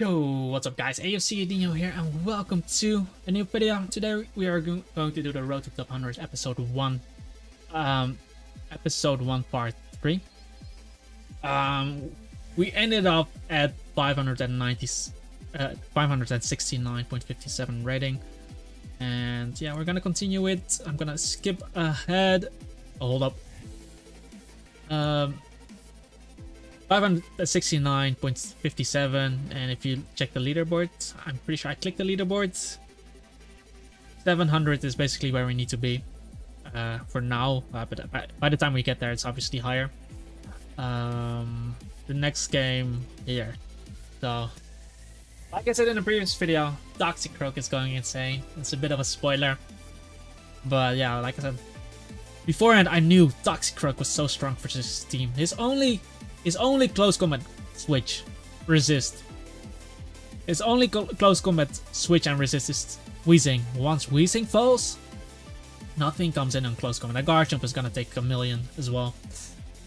Yo, what's up guys, AFC Dino here and welcome to a new video. Today we are going to do the Road to Top 100 episode 1. Episode 1 part 3. We ended up at 569.57 rating. And yeah, we're gonna continue it. I'm gonna skip ahead. Oh, hold up. 569.57, and if you check the leaderboard, I'm pretty sure I clicked the leaderboard. 700 is basically where we need to be for now, but by the time we get there, it's obviously higher. The next game here. So, like I said in the previous video, TOXICROAK is going insane. It's a bit of a spoiler, but yeah, like I said beforehand, I knew TOXICROAK was so strong for this team. His only close combat switch resist. His only close combat switch and resist is Weezing. Once Weezing falls, nothing comes in on close combat. A guard jump is gonna take a million as well.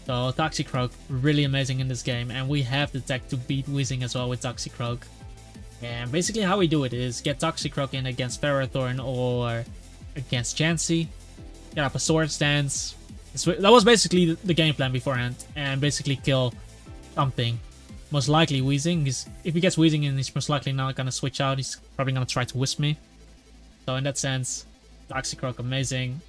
So TOXICROAK really amazing in this game, and we have the tech to beat Weezing as well with TOXICROAK. And basically how we do it is get TOXICROAK in against Ferrothorn or against Chansey, get up a sword stance. That was basically the game plan beforehand, and basically kill something. Most likely Weezing. If he gets Weezing in, he's most likely not gonna switch out. He's probably gonna try to wisp me. So in that sense, TOXICROAK amazing.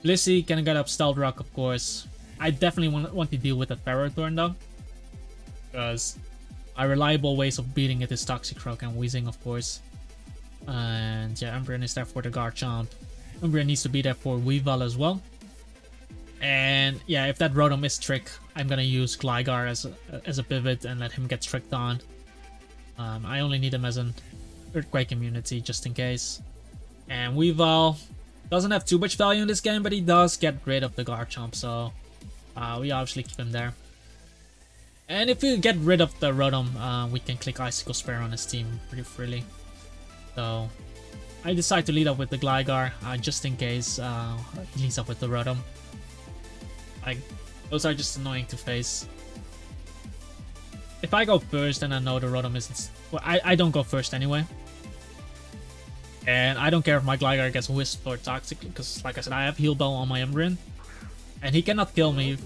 Blissey can get up Stealth Rock, of course. I definitely want to deal with the Ferrothorn though, because my reliable ways of beating it is TOXICROAK and Weezing, of course. And yeah, Umbreon is there for the guard jump. Umbreon needs to be there for Weavile as well. And yeah, if that Rotom is trick, I'm gonna use Gligar as a pivot and let him get tricked on. I only need him as an Earthquake immunity just in case. And Weavile doesn't have too much value in this game, but he does get rid of the Garchomp, so we obviously keep him there. And if we get rid of the Rotom, we can click Icicle Spear on his team pretty freely. So I decide to lead up with the Gligar, just in case he leads up with the Rotom. Those are just annoying to face. If I go first, then I know the Rotom isn't... Well, I don't go first anyway. And I don't care if my Gligar gets Wisp or Toxic, because like I said, I have Heal Bell on my Umbreon. And he cannot kill me.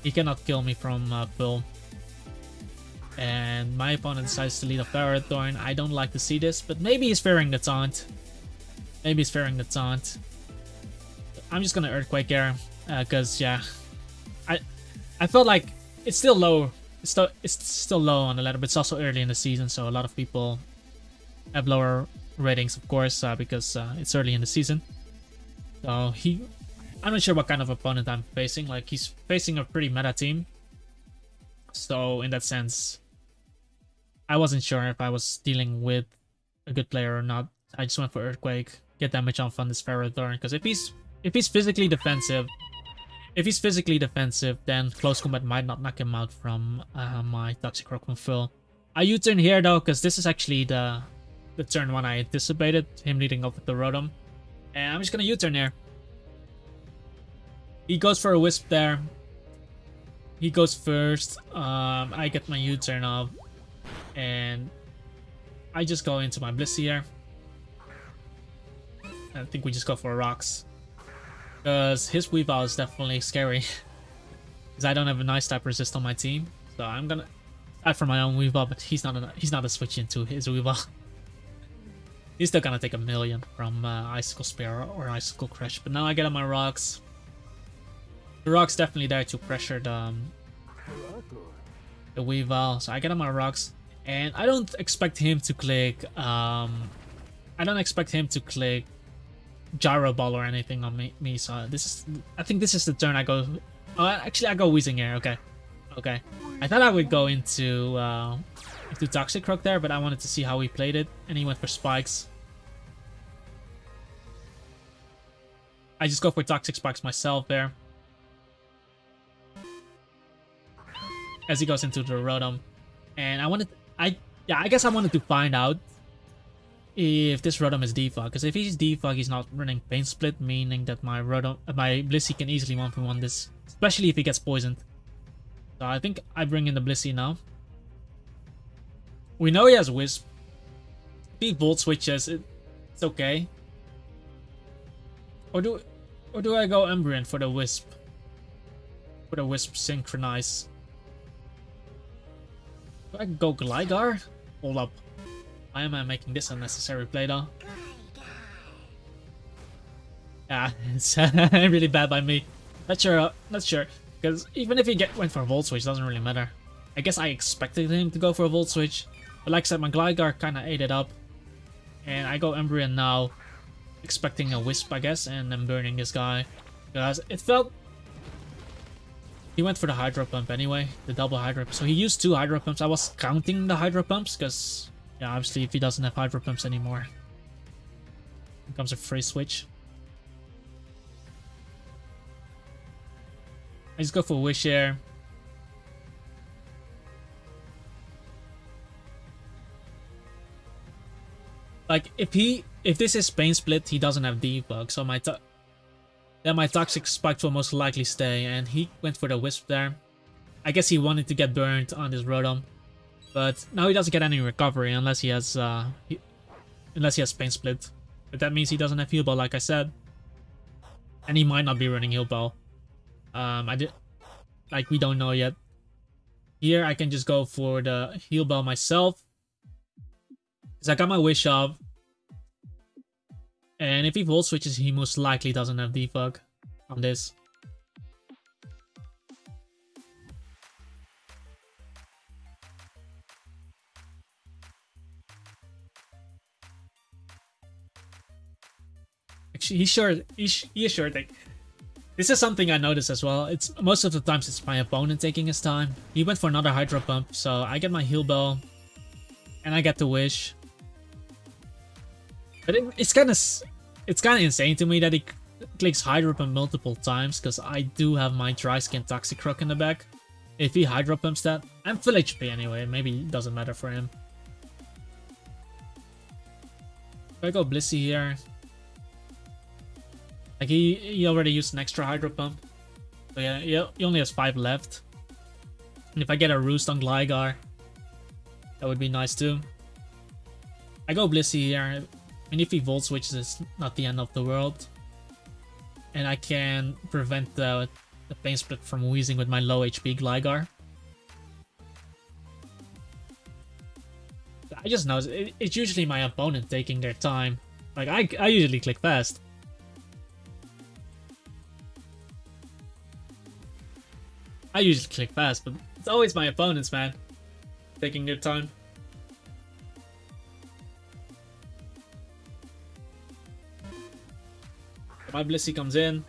He cannot kill me from full. And my opponent decides to lead a Ferrothorn. I don't like to see this, but maybe he's fearing the taunt. Maybe he's fearing the taunt. I'm just gonna Earthquake here, because yeah, I felt like it's still low. It's still low on the ladder, but it's also early in the season, so a lot of people have lower ratings, of course, because it's early in the season. So I'm not sure what kind of opponent I'm facing. Like, he's facing a pretty meta team. So in that sense, I wasn't sure if I was dealing with a good player or not. I just went for Earthquake, get damage off on this Ferrothorn, because if he's physically defensive, then close combat might not knock him out from my TOXICROAK when full. I U-turn here though, because this is actually the turn one I anticipated, him leading up with the Rotom. And I'm just gonna U-turn here. He goes for a Wisp there. He goes first. I get my U-turn off, and I just go into my Blissey here. I think we just go for rocks, because his Weavile is definitely scary. Because I don't have a nice type resist on my team, so I'm gonna start for my own Weavile. But he's not a switch into his Weavile. He's still gonna take a million from Icicle Spear or Icicle Crush. But now I get on my rocks. The rock's definitely there to pressure the Weavile, so I get on my rocks, and I don't expect him to click. I don't expect him to click Gyro Ball or anything on me. So I think this is the turn I go. Oh, actually, I go Weezing here. Okay. I thought I would go into TOXICROAK there, but I wanted to see how he played it, and he went for Spikes. I just go for Toxic Spikes myself there, as he goes into the Rotom. And I guess I wanted to find out if this Rotom is defog, because if he's defog, he's not running Pain Split, meaning that my Blissey can easily 1v1 this, especially if he gets poisoned. So I think I bring in the Blissey now. We know he has Wisp. If he Volt Switches, it's okay. Or do I go Umbreon for the Wisp? For the Wisp Synchronize. Do I go Gligar? Hold up. Why am I making this unnecessary play though? Yeah, it's really bad by me. Not sure. Because even if he went for a Volt Switch, doesn't really matter. I guess I expected him to go for a Volt Switch. But like I said, my Gligar kind of ate it up. And I go Umbreon now. Expecting a Wisp, I guess. And then burning this guy. Because it felt... He went for the Hydro Pump anyway. The double Hydro Pump. So he used 2 Hydro Pumps. I was counting the Hydro Pumps. Because, yeah, obviously if he doesn't have Hydro Pumps anymore. It comes a free switch. I just go for Wish here. Like if this is Pain Split, he doesn't have debug, so my Toxic Spike will most likely stay, and he went for the Wisp there. I guess he wanted to get burned on this Rotom, but now he doesn't get any recovery unless he has Pain Split. But that means he doesn't have Heal Ball, like I said, and he might not be running Heal Ball. We don't know yet. Here I can just go for the Heal Ball myself. Because I got my Wish up. And if he Volt Switches, he most likely doesn't have Defog on this. Actually, he is sure thing. This is something I noticed as well. It's most of the times it's my opponent taking his time. He went for another Hydro Pump, so I get my Heal Bell, and I get the Wish. But it's kind of insane to me that he clicks Hydro Pump multiple times, because I do have my Dry Skin TOXICROAK in the back. If he Hydro Pumps that, I'm full HP anyway. Maybe it doesn't matter for him. If I go Blissey here. Like he already used an extra Hydro Pump. So yeah, he only has 5 left. And if I get a Roost on Gligar, that would be nice too. I go Blissey here. And if he Volt Switches, it's not the end of the world. And I can prevent the Pain Split from Weezing with my low HP Gligar. I just know it's usually my opponent taking their time. Like I usually click fast. I usually click fast, but it's always my opponents, man, taking their time. My Blissey comes in.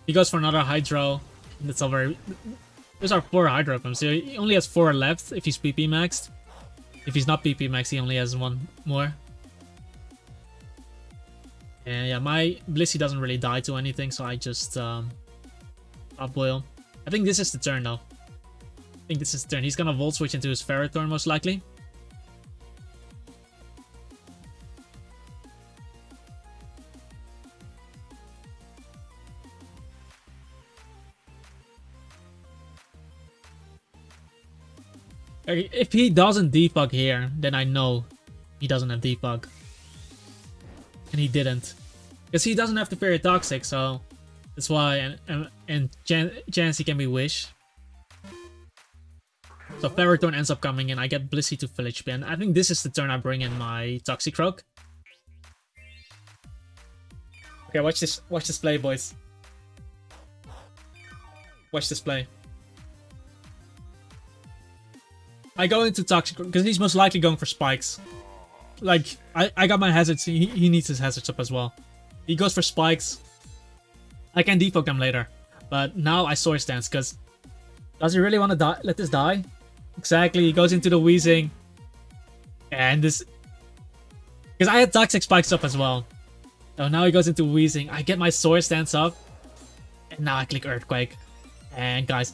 He goes for another Hydro. And that's over. Those are 4 Hydro Pumps. So he only has 4 left if he's PP maxed. If he's not PP maxed, he only has 1 more. And yeah, my Blissey doesn't really die to anything, so I just Top Boil. I think this is the turn though. I think this is the turn. He's gonna Volt Switch into his Ferrothorn most likely. If he doesn't defog here, then I know he doesn't have defog. And he didn't. Because he doesn't have to Fairy Toxic, so that's why. And Chansey can be Wish. So Ferrothorn ends up coming in. I get Blissey to full HP. And I think this is the turn I bring in my TOXICROAK. Okay, watch this play, boys. Watch this play. I go into TOXICROAK because he's most likely going for spikes. Like, I got my hazards. He needs his hazards up as well. He goes for spikes. I can defog them later. But now I Swords Dance because... Does he really want to die? Let this die? Exactly, he goes into the Weezing. And this... Because I had Toxic Spikes up as well. So now he goes into Weezing. I get my Swords Dance up. And now I click Earthquake. And guys,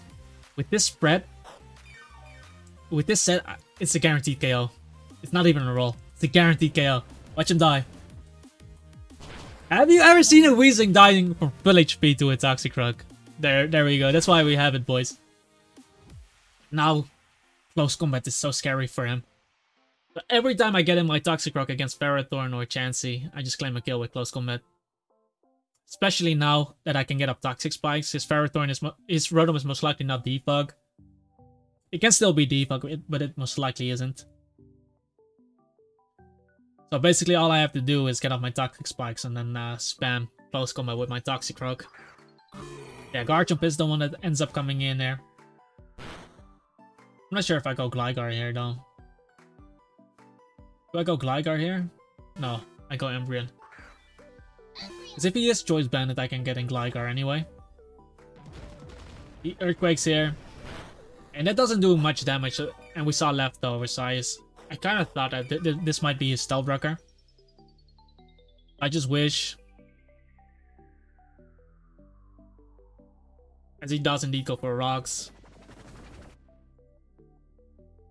with this spread... With this set, it's a guaranteed KO. It's not even a roll. It's a guaranteed KO. Watch him die. Have you ever seen a Weezing dying from full HP to a TOXICROAK? There we go. That's why we have it, boys. Now, close combat is so scary for him. So every time I get in my Toxicroak against Ferrothorn or Chansey, I just claim a kill with close combat. Especially now that I can get up Toxic Spikes. His Ferrothorn is his Rotom is most likely not Defog. It can still be Defog, but it most likely isn't. So basically all I have to do is get off my Toxic Spikes and then spam close combat with my Toxicroak. Yeah, Garchomp is the one that ends up coming in there. I'm not sure if I go Gligar here though. Do I go Gligar here? No, I go Embryon. Because if he is Choice Bandit, I can get in Gligar anyway. He Earthquakes here. And that doesn't do much damage, and we saw leftovers, so I kind of thought that this might be his Stealth Rocker. I just wish, as he does indeed go for rocks.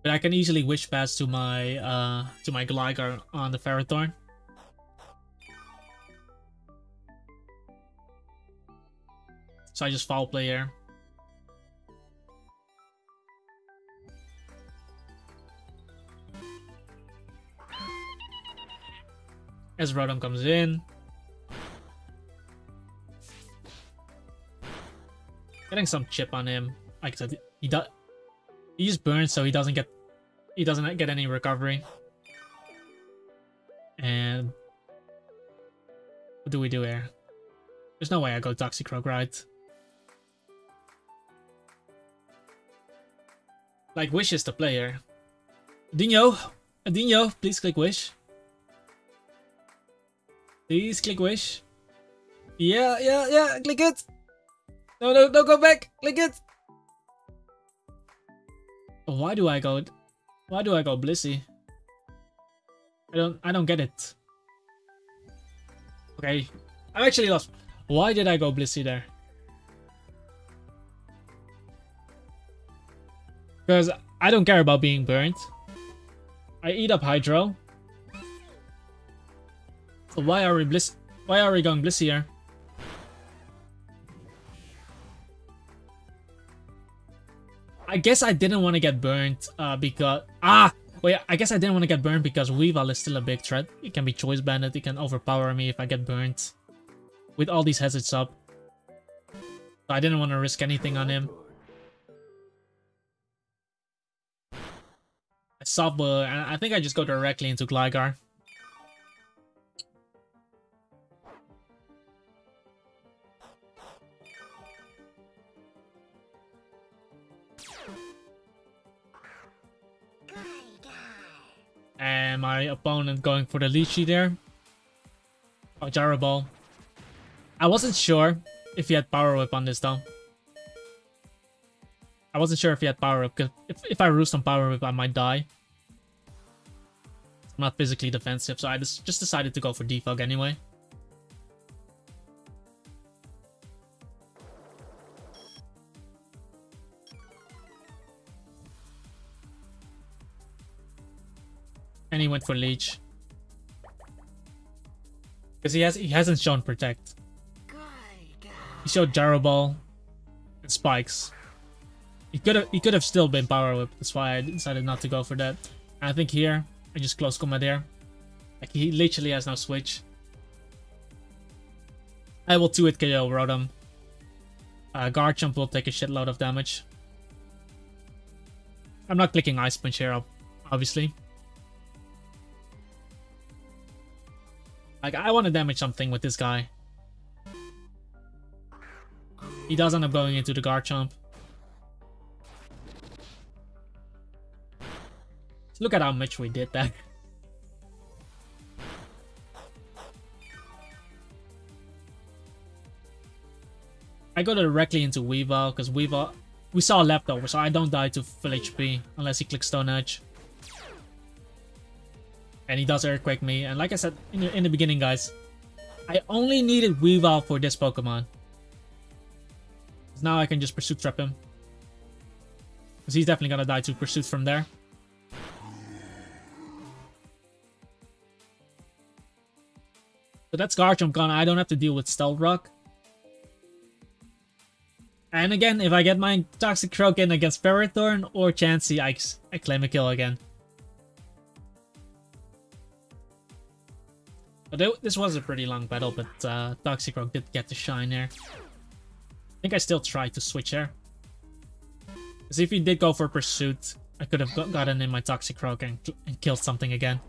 But I can easily wish pass to my Gligar on the Ferrothorn. So I just foul play here. As Rotom comes in. Getting some chip on him. Like I said, he just burns, so he doesn't get any recovery. And what do we do here? There's no way I go Toxicroak, right? Like, Wish is the player. Dino, please click Wish. Please click Wish. Yeah, click it. No, don't go back. Click it. Why do I go Blissey? I don't get it. Okay, I'm actually lost. Why did I go Blissey there? Because I don't care about being burnt. I eat up Hydro. So why are we going Blissey here? I guess I didn't want to get burnt because I guess I didn't want to get burnt because Weavile is still a big threat. It can be Choice Bandit, it can overpower me if I get burnt. With all these hazards up. So I didn't want to risk anything on him. And I think I just go directly into Gligar. And my opponent going for the Lychee there. Oh, Gyro Ball. I wasn't sure if he had Power Whip on this though. I wasn't sure if he had Power Whip, because if I roost on Power Whip I might die. I'm not physically defensive, so I just decided to go for Defog anyway. And he went for Leech. Because he hasn't shown Protect. He showed Gyro Ball and Spikes. He could have still been Power Whip. That's why I decided not to go for that. And I think here I just close combat there. Like he literally has no switch. I will 2-hit KO Rotom. Garchomp will take a shitload of damage. I'm not clicking Ice Punch here, obviously. Like, I want to damage something with this guy. He does end up going into the Garchomp. Look at how much we did that. I go directly into Weavile because Weavile, we saw leftover, so I don't die to full HP unless he clicks Stone Edge. And he does Earthquake me, and like I said in the beginning, guys, I only needed Weavile for this Pokemon. Now I can just Pursuit Trap him. Because he's definitely gonna die to Pursuit from there. So that's Garchomp gone. I don't have to deal with Stealth Rock. And again, if I get my TOXICROAK in against Ferrothorn or Chansey, I claim a kill again. But this was a pretty long battle, but TOXICROAK did get the shine there. I think I still tried to switch here. Because if he did go for Pursuit, I could have gotten in my TOXICROAK and killed something again.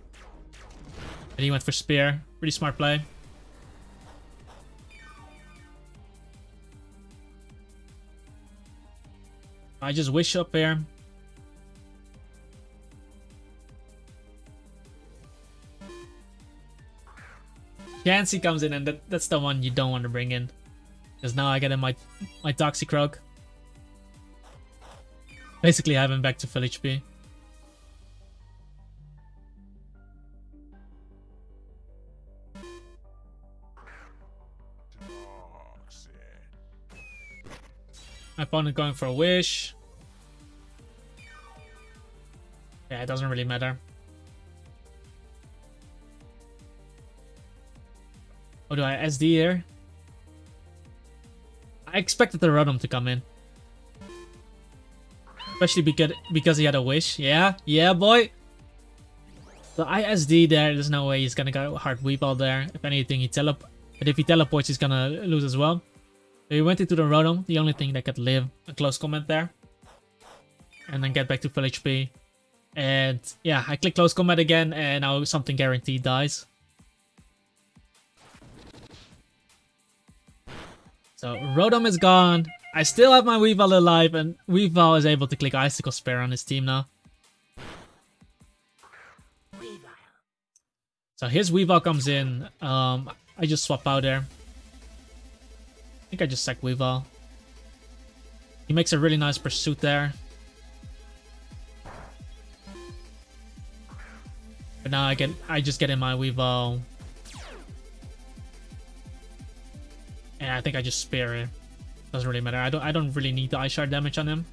And he went for Spear. Pretty smart play. I just wish up here. Chansey comes in, and that's the one you don't want to bring in. Because now I get in my TOXICROAK. Basically, I have him back to full HP. My opponent going for a Wish. Yeah, it doesn't really matter. Oh, do I SD here? I expected the Rotom to come in. Especially because he had a Wish. Yeah, boy. So I SD there. There's no way he's gonna go hard Weepal there. If anything, but if he teleports, he's gonna lose as well. So he went into the Rotom, the only thing that could live a close combat there. And then get back to full HP. And yeah, I click close combat again, and now something guaranteed dies. So Rotom is gone. I still have my Weavile alive, and Weavile is able to click Icicle Spear on his team now. So his Weavile comes in. I just swap out there. I think I just sack Weavile. He makes a really nice Pursuit there. But now I just get in my Weavile. And I think I just Spear it. Doesn't really matter. I don't really need the Ice Shard damage on him.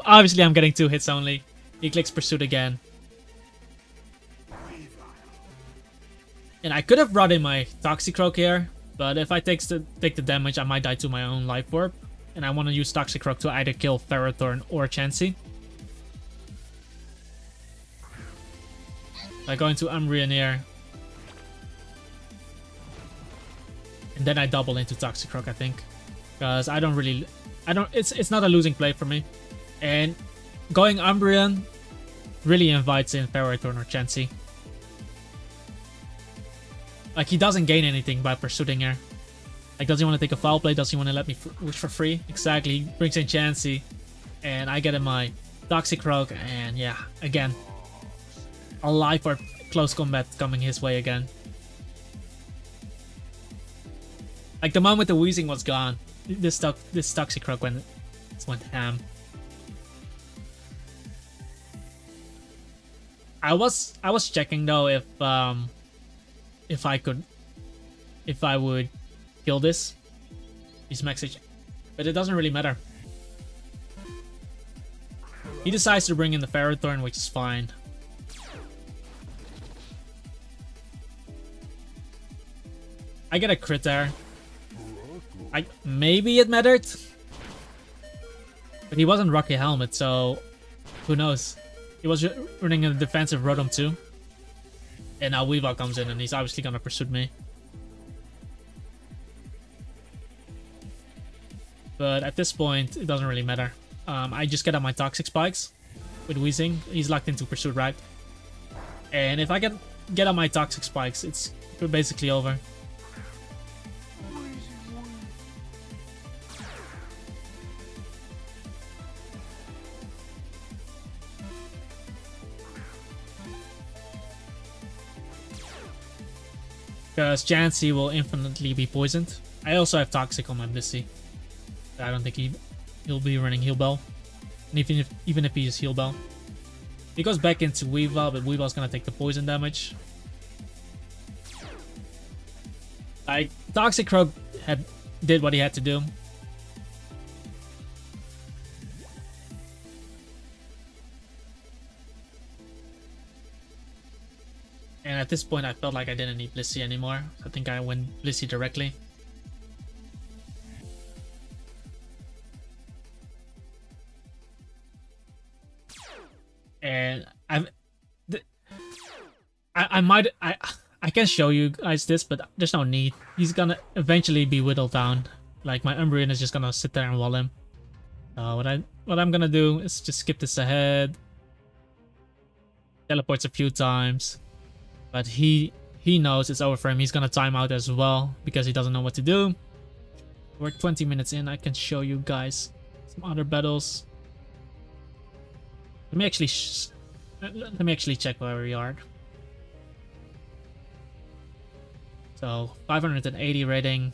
Obviously, I'm getting 2 hits only. He clicks Pursuit again. And I could have brought in my TOXICROAK here, but if I take the damage, I might die to my own Life Orb. And I want to use TOXICROAK to either kill Ferrothorn or Chansey. By going to Umbreon here. And then I double into TOXICROAK, I think. Because it's not a losing play for me. And going Umbreon really invites in Ferrothorn or Chansey. Like, he doesn't gain anything by pursuing here. Like, does he want to take a foul play? Does he want to let me wish for free? Exactly. He brings in Chansey. And I get in my TOXICROAK. And yeah, again. A Life Orb close combat coming his way again. Like, the moment the Weezing was gone, this TOXICROAK went ham. I was checking though if I would kill this max HP, but it doesn't really matter. He decides to bring in the Ferrothorn, which is fine. I get a crit there. Maybe it mattered, but he wasn't Rocky Helmet, so who knows? He was running a defensive Rotom too. And now Weavile comes in, and he's obviously gonna pursue me. But at this point, it doesn't really matter. I just get out my Toxic Spikes with Weezing. He's locked into Pursuit, right? And if I get out my Toxic Spikes, it's basically over. Because Chansey will infinitely be poisoned. I also have Toxic on my Blissey. I don't think he'll be running Heal Bell. And even if he is Heal Bell. He goes back into Weavile, but Weavile's gonna take the poison damage. Like, TOXICROAK did what he had to do. And at this point I felt like I didn't need Blissey anymore. I think I went Blissey directly. And I can show you guys this, but there's no need. He's gonna eventually be whittled down. Like my Umbreon is just gonna sit there and wall him. What I'm gonna do is just skip this ahead. Teleports a few times, but he knows it's over for him. He's gonna time out as well because he doesn't know what to do. We're 20 minutes in. I can show you guys some other battles. Let me actually check where we are. So 580 rating.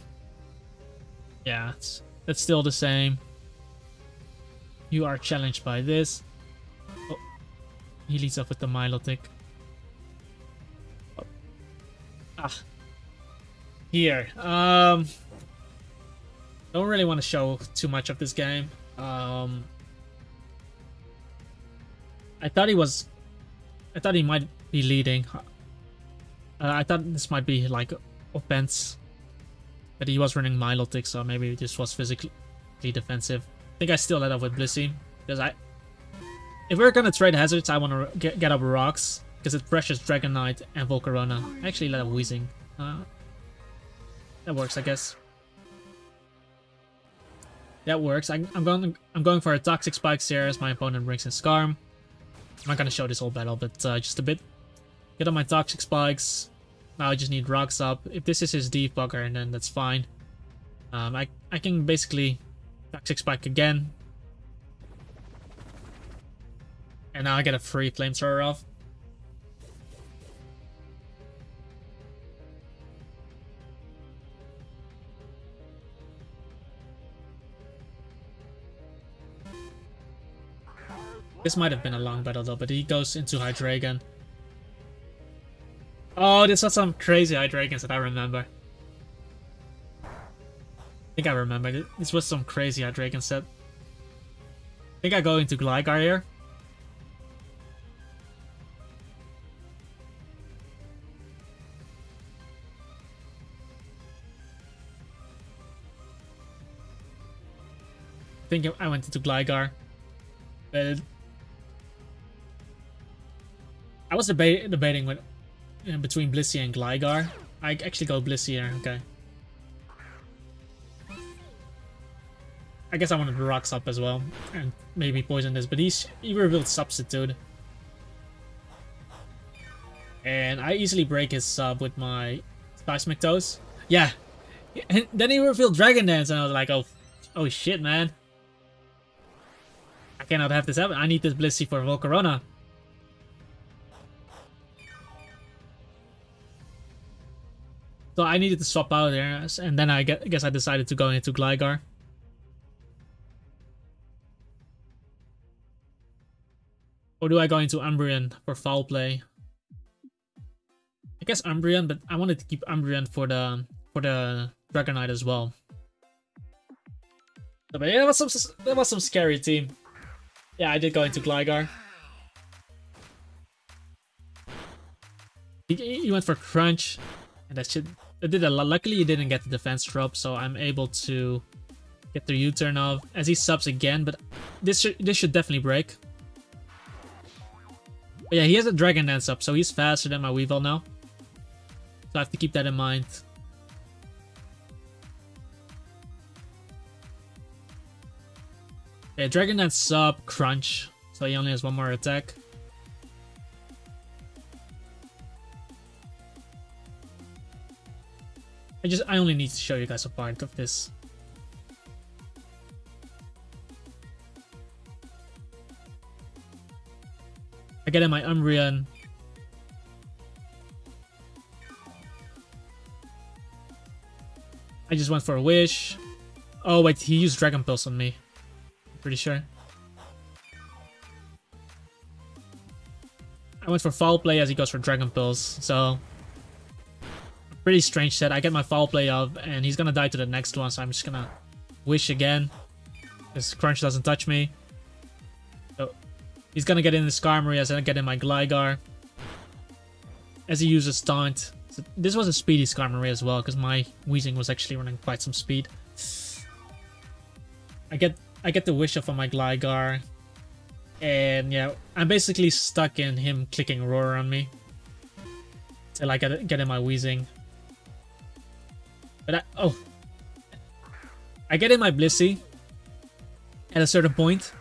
Yeah, that's still the same. You are challenged by this. Oh, he leads up with the Milotic. Oh. Ah. Here. Don't really want to show too much of this game. I thought he might be leading. I thought this might be like offense, but he was running Milotic, so maybe this was physically defensive. I think I still let up with Blissey because if we're gonna trade hazards, I want to get up rocks because it pressures Dragonite and Volcarona. I actually let up Weezing. That works, I guess. That works. I'm going for a Toxic Spikes here as my opponent brings in Skarm. I'm not gonna show this whole battle, but just a bit. Get on my Toxic Spikes. Now I just need rocks up. If this is his Defogger, then that's fine. I can basically Toxic Spike again. And now I get a free Flamethrower off. This might have been a long battle though, but he goes into Hydreigon. Oh, this was some crazy Hydreigons that I remember. I think I remember it. This was some crazy Hydreigon set. I think I go into Gligar here. I think I went into Gligar. But I was debating with between Blissey and Gligar. I actually go Blissey here, okay. I guess I wanted the rocks up as well, and maybe poison this, but he revealed Substitute. And I easily break his sub with my Seismic Toes. Yeah, and then he revealed Dragon Dance, and I was like, oh shit, man. I cannot have this happen. I need this Blissey for Volcarona. So I needed to swap out there, and then I guess I decided to go into Gligar. Or do I go into Umbreon for Foul Play? I guess Umbreon, but I wanted to keep Umbreon for the Dragonite as well. So, but yeah, that was some scary team. Yeah, I did go into Gligar. He went for Crunch, and that did a lot. Luckily, he didn't get the defense drop, so I'm able to get the U-turn off as he subs again. But this should definitely break. But yeah, he has a Dragon Dance up, so he's faster than my Weavile now. So I have to keep that in mind. Yeah, Dragon Dance sub, Crunch, so he only has one more attack. I only need to show you guys a part of this. I get in my Umbreon. I just went for a Wish. Oh wait, he used Dragon Pulse on me. Pretty sure. I went for Foul Play as he goes for Dragon Pulse, so pretty strange set. I get my Foul Play off, and he's gonna die to the next one, so I'm just gonna Wish again. Because Crunch doesn't touch me. So he's gonna get in the Skarmory as I get in my Gligar. as he uses taunt. So this was a speedy Skarmory as well, because my Weezing was actually running quite some speed. I get the wish off on my Gligar, and yeah, I'm basically stuck in him clicking Roar on me till I get in my Weezing. But I get in my Blissey at a certain point,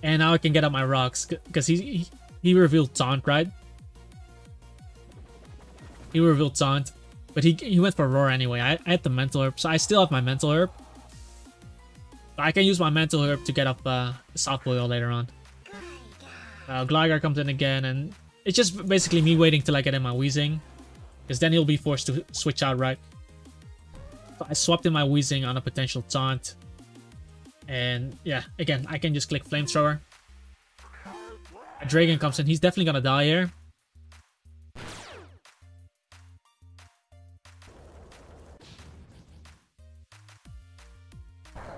and now I can get up my rocks because he revealed taunt, right? He revealed taunt, but he went for Roar anyway. I had the Mental Herb, so I still have my Mental Herb. I can use my Mental Herb to get up Soft Boil later on. Gligar comes in again, and it's just basically me waiting till I get in my Weezing, because then he'll be forced to switch out, right? So I swapped in my Weezing on a potential taunt, and yeah, again, I can just click Flamethrower. A Dragon comes in. He's definitely gonna die here.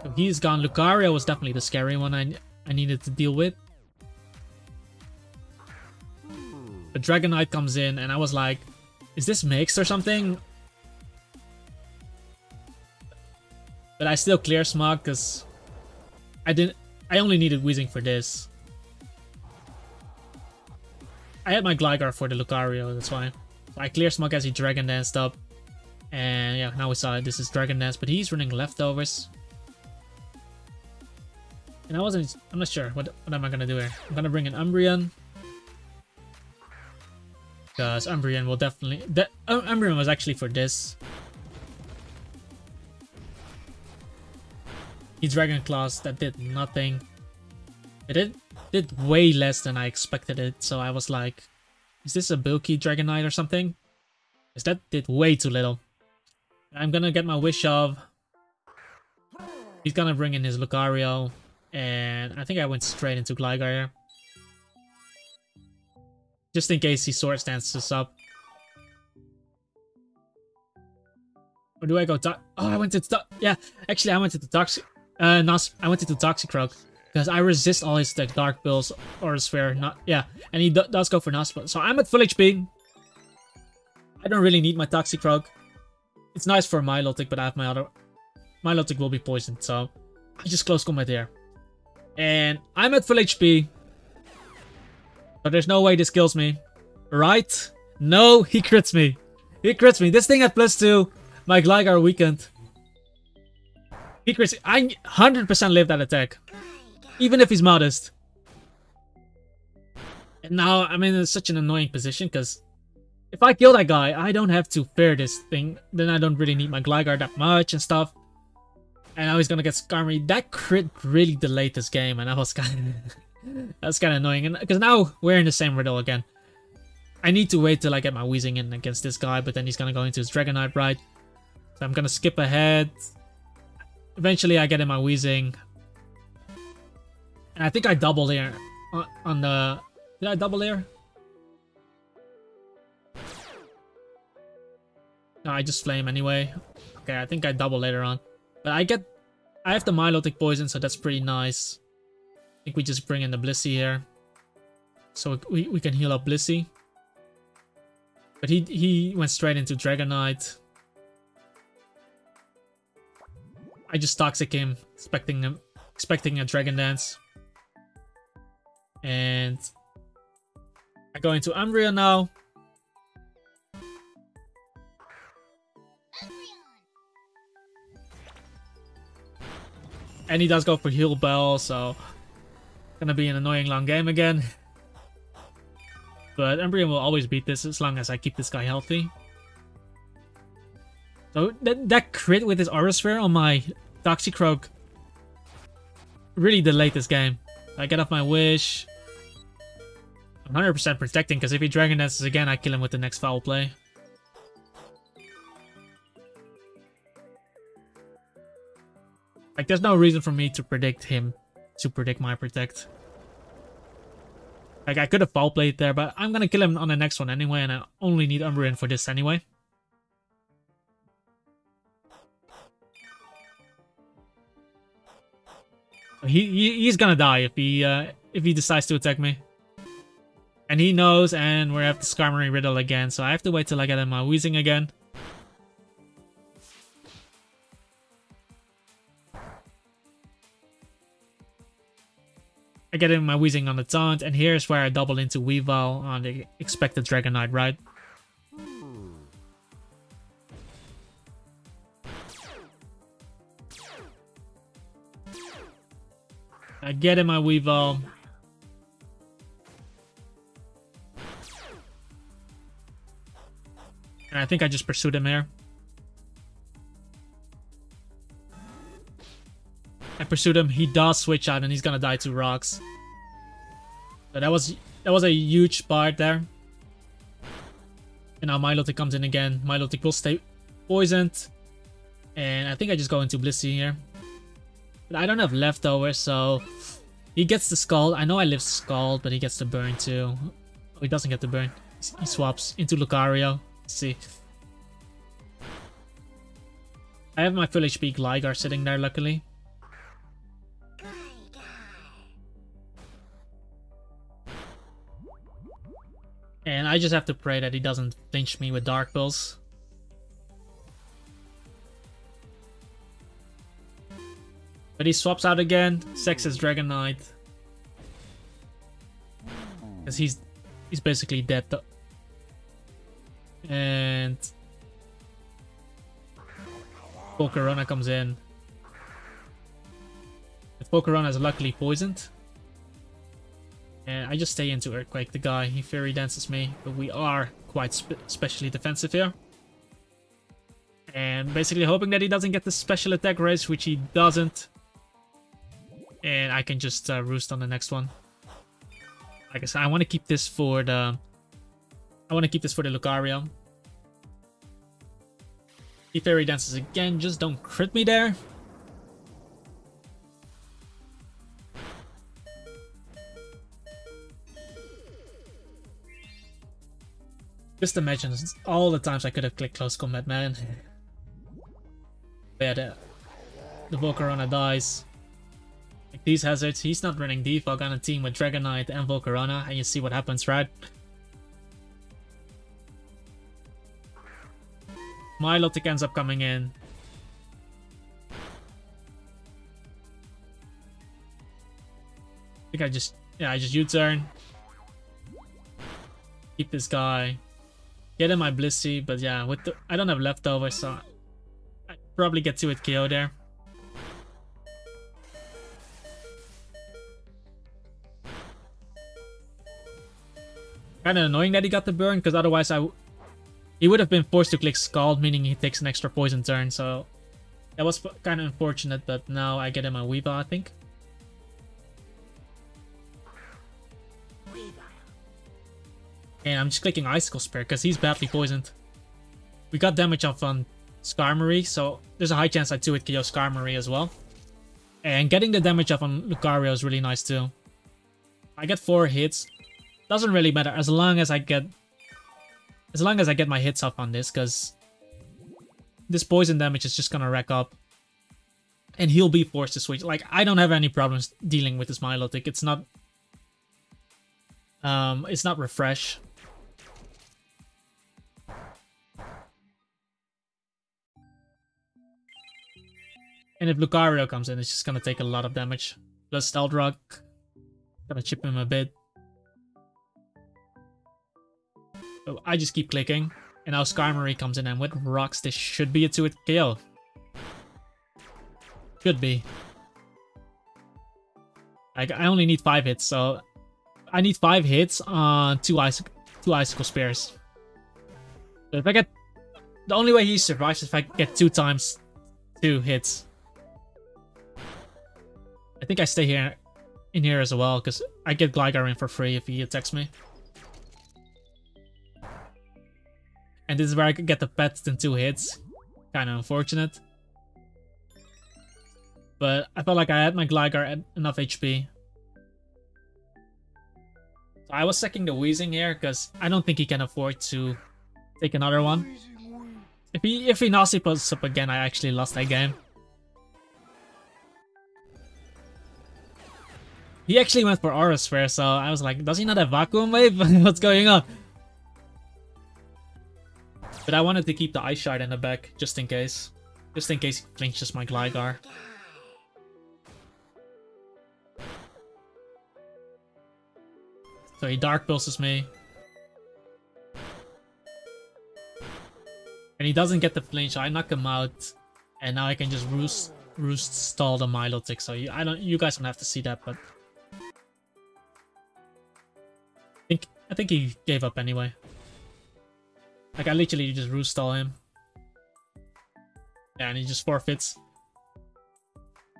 So he's gone. Lucario was definitely the scary one I needed to deal with. The Dragonite comes in, and I was like, is this mixed or something? But I still clear Smog because I only needed Weezing for this. I had my Gligar for the Lucario, that's why. So I clear Smog as he Dragon Danced up. And yeah, now we saw it. This is Dragon Dance, but he's running Leftovers. And I'm not sure. What am I gonna do here? I'm gonna bring in Umbreon. Because Umbreon will definitely... Umbreon was actually for this. He Dragon Claws, that did nothing. It did way less than I expected it, so I was like, is this a bulky Dragonite or something? Because that did way too little. I'm gonna get my wish of. He's gonna bring in his Lucario, and I think I went straight into Gligar. Just in case he Sword Dances up. Or do I go to... Oh, I went to... Yeah, actually I went to the Toxic... I went into TOXICROAK. Because I resist all his like, Dark Bills or Sphere. Not... Yeah, and he does go for Nosplit. So I'm at full HP. I don't really need my TOXICROAK. It's nice for Milotic, but I have my other... Milotic will be poisoned, so... I just close combat here. And I'm at full HP. So there's no way this kills me. Right? No, he crits me. He crits me. This thing at +2. My Gligar weakened. He crits. I 100% live that attack. Even if he's modest. And now I'm in such an annoying position because if I kill that guy, I don't have to fear this thing. Then I don't really need my Gligar that much and stuff. And now he's gonna get Skarmory. That crit really delayed this game, and that was kind of annoying. And because now we're in the same riddle again. I need to wait till I get my Weezing in against this guy, but then he's gonna go into his Dragonite, right? So I'm gonna skip ahead. Eventually, I get in my Weezing, and I think I doubled here on the. Did I double here? No, I just flame anyway. Okay, I think I double later on. But I have the Milotic Poison, so that's pretty nice. I think we just bring in the Blissey here. So we can heal up Blissey. But he went straight into Dragonite. I just Toxic him, expecting a Dragon Dance. And I go into Umbreon now. And he does go for Heal Bell, so gonna be an annoying long game again. But Umbreon will always beat this as long as I keep this guy healthy. So that crit with his Aura Sphere on my TOXICROAK really delayed this game. I get off my wish. I'm 100% protecting because if he Dragon Dances again, I kill him with the next foul play. Like, there's no reason for me to predict him to predict my protect. Like, I could have foul played there, but I'm gonna kill him on the next one anyway, and I only need Umbreon for this anyway. He's gonna die if he decides to attack me. And he knows, and we have the Skarmory Riddle again, so I have to wait till I get in my Weezing again. I get in my Weezing on the taunt, and here's where I double into Weavile on the expected Dragonite, right? I get in my Weavile. And I think I just pursued him here. I pursued him. He does switch out and he's gonna die to rocks. So that was a huge part there. And now Milotic comes in again. Milotic will stay poisoned. And I think I just go into Blissey here. But I don't have leftovers, so he gets the Scald. I know I live Scald, but he gets the burn too. Oh, he doesn't get the burn. He swaps into Lucario. Let's see. I have my full HP Gligar sitting there, luckily. And I just have to pray that he doesn't flinch me with Dark Pulse. But he swaps out again, Sex's Dragonite. Because he's basically dead though. And Pokerona comes in. But Pokerona is luckily poisoned. And I just stay into Earthquake the guy. He Fairy Dances me, but we are quite specially defensive here. And basically hoping that he doesn't get the special attack raise, which he doesn't. And I can just roost on the next one. Like I said, I want to keep this for the Lucario. He Fairy Dances again, just don't crit me there. Just imagine all the times I could have clicked Close Combat, man. Yeah, the Volcarona dies. Like these hazards, he's not running Defog on a team with Dragonite and Volcarona, and you see what happens, right? Milotic ends up coming in. I think I just U-turn. Keep this guy. Get in my Blissey, but yeah, I don't have leftovers, so I'd probably get 2-hit KO there. Kinda annoying that he got the burn, because otherwise he would have been forced to click Scald, meaning he takes an extra poison turn, so that was kind of unfortunate, but now I get in my Weavile, I think. And I'm just clicking Icicle Spear because he's badly poisoned. We got damage off on Skarmory, so there's a high chance I 2-hit KO Skarmory as well. And getting the damage off on Lucario is really nice too. I get 4 hits. Doesn't really matter as long as I get my hits off on this, because this poison damage is just gonna rack up. And he'll be forced to switch. Like, I don't have any problems dealing with this Milotic. It's not refresh. And if Lucario comes in, it's just gonna take a lot of damage. Plus Stealth Rock. Gonna chip him a bit. So I just keep clicking. And now Skarmory comes in, and with rocks, this should be a 2-hit KO. Should be. Like, I only need 5 hits, so I need 5 hits on 2 Icicle Spears. So if I get... The only way he survives is if I get 2 times 2 hits. I think I stay here in here as well, because I get Gligar in for free if he attacks me. And this is where I could get the pets in 2 hits. Kind of unfortunate. But I felt like I had my Gligar at enough HP. So I was secking the Weezing here because I don't think he can afford to take another one. If he nasty pulls up again, I actually lost that game. He actually went for Aura Sphere, so I was like, does he not have Vacuum Wave? What's going on? But I wanted to keep the Ice Shard in the back, just in case. Just in case he flinches my Gligar. So he Dark Pulses me. And he doesn't get the flinch, so I knock him out. And now I can just roost stall the Milotic. So you guys don't have to see that, but I think he gave up anyway. Like I literally just roost stall him. Yeah, and he just forfeits.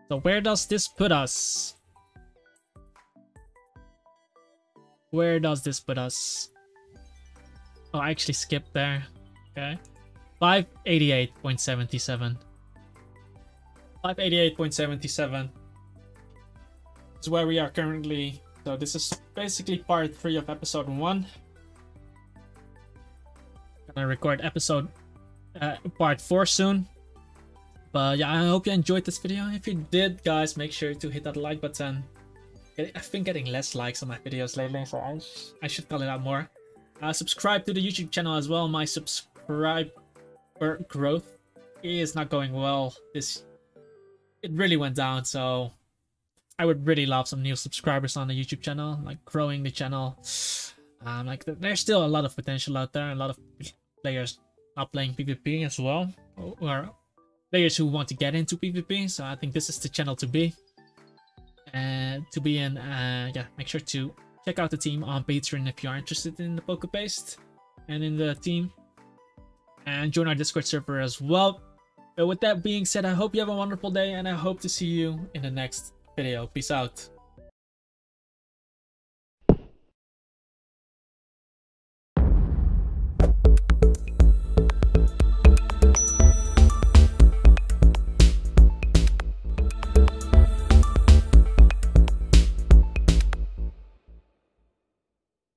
So where does this put us? Where does this put us? Oh, I actually skipped there. Okay. 588.77. 588.77 is where we are currently. So this is basically part 3 of episode 1. Gonna record episode part 4 soon. But yeah, I hope you enjoyed this video. If you did, guys, make sure to hit that like button. I've been getting less likes on my videos lately, so I should call it out more. Subscribe to the YouTube channel as well. My subscriber growth is not going well. It really went down, so I would really love some new subscribers on the YouTube channel, like growing the channel. Like there's still a lot of potential out there. A lot of players not playing PvP as well, or players who want to get into PvP. So I think this is the channel to be. And to be in, yeah, make sure to check out the team on Patreon if you are interested in the PokeBased and in the team, and join our Discord server as well. But with that being said, I hope you have a wonderful day, and I hope to see you in the next video. Peace out.